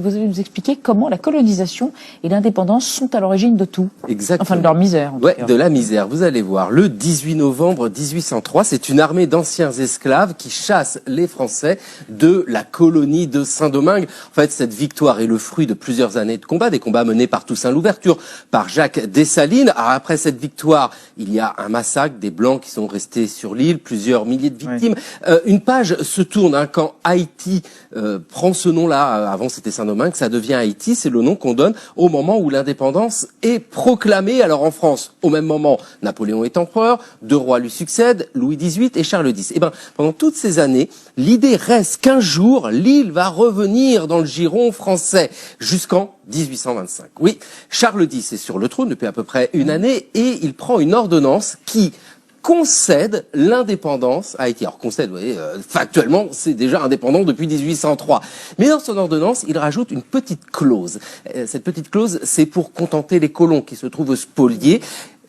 Vous allez nous expliquer comment la colonisation et l'indépendance sont à l'origine de tout. Exactement. Enfin, de leur misère. Ouais, de la misère. Vous allez voir. Le 18 novembre 1803, c'est une armée d'anciens esclaves qui chasse les Français de la colonie de Saint-Domingue. En fait, cette victoire est le fruit de plusieurs années de combats, des combats menés par Toussaint Louverture, par Jacques Dessalines. Alors, après cette victoire, il y a un massacre des Blancs qui sont restés sur l'île, plusieurs milliers de victimes. Ouais. Une page se tourne quand Haïti prend ce nom-là. Avant, c'était Saint-Domingue, ça devient Haïti. C'est le nom qu'on donne au moment où l'indépendance est proclamée. Alors en France, au même moment, Napoléon est empereur, deux rois lui succèdent, Louis XVIII et Charles X. Et pendant toutes ces années, l'idée reste qu'un jour, l'île va revenir dans le giron français jusqu'en 1825. Oui, Charles X est sur le trône depuis à peu près une année et il prend une ordonnance qui concède l'indépendance à Haïti. Alors concède, vous voyez, factuellement, c'est déjà indépendant depuis 1803. Mais dans son ordonnance, il rajoute une petite clause. Cette petite clause, c'est pour contenter les colons qui se trouvent spoliés.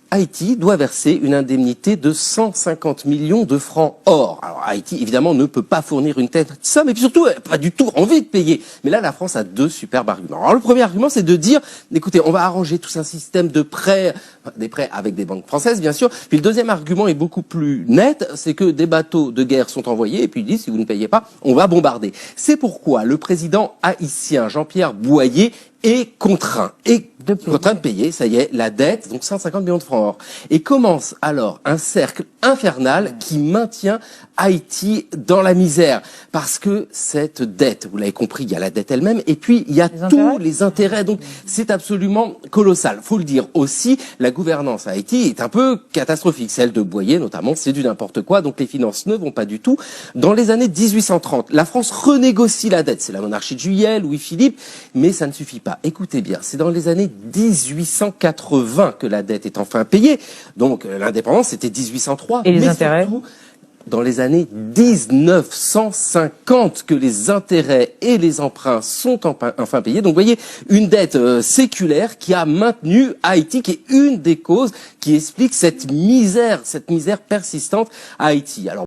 Haïti doit verser une indemnité de 150 millions de francs or. Alors Haïti, évidemment, ne peut pas fournir une telle somme, et puis surtout, pas du tout envie de payer. Mais là, la France a deux superbes arguments. Alors le premier argument, c'est de dire, écoutez, on va arranger tout un système de prêts, des prêts avec des banques françaises, bien sûr. Puis le deuxième argument est beaucoup plus net, c'est que des bateaux de guerre sont envoyés, et puis ils disent, si vous ne payez pas, on va bombarder. C'est pourquoi le président haïtien, Jean-Pierre Boyer, est contraint de payer, ça y est, la dette, donc 150 millions de francs or. Et commence alors un cercle infernal qui maintient Haïti dans la misère. Parce que cette dette, vous l'avez compris, il y a la dette elle-même, et puis il y a tous les intérêts. Donc c'est absolument colossal. Faut le dire aussi, la gouvernance à Haïti est un peu catastrophique. Celle de Boyer, notamment, c'est du n'importe quoi, donc les finances ne vont pas du tout. Dans les années 1830, la France renégocie la dette. C'est la monarchie de Juillet, Louis-Philippe, mais ça ne suffit pas. Écoutez bien, c'est dans les années 1880 que la dette est enfin payée. Donc l'indépendance, c'était 1803. Et les intérêts surtout, dans les années 1950 que les intérêts et les emprunts sont enfin payés. Donc vous voyez, une dette séculaire qui a maintenu Haïti, qui est une des causes qui explique cette misère persistante à Haïti. Alors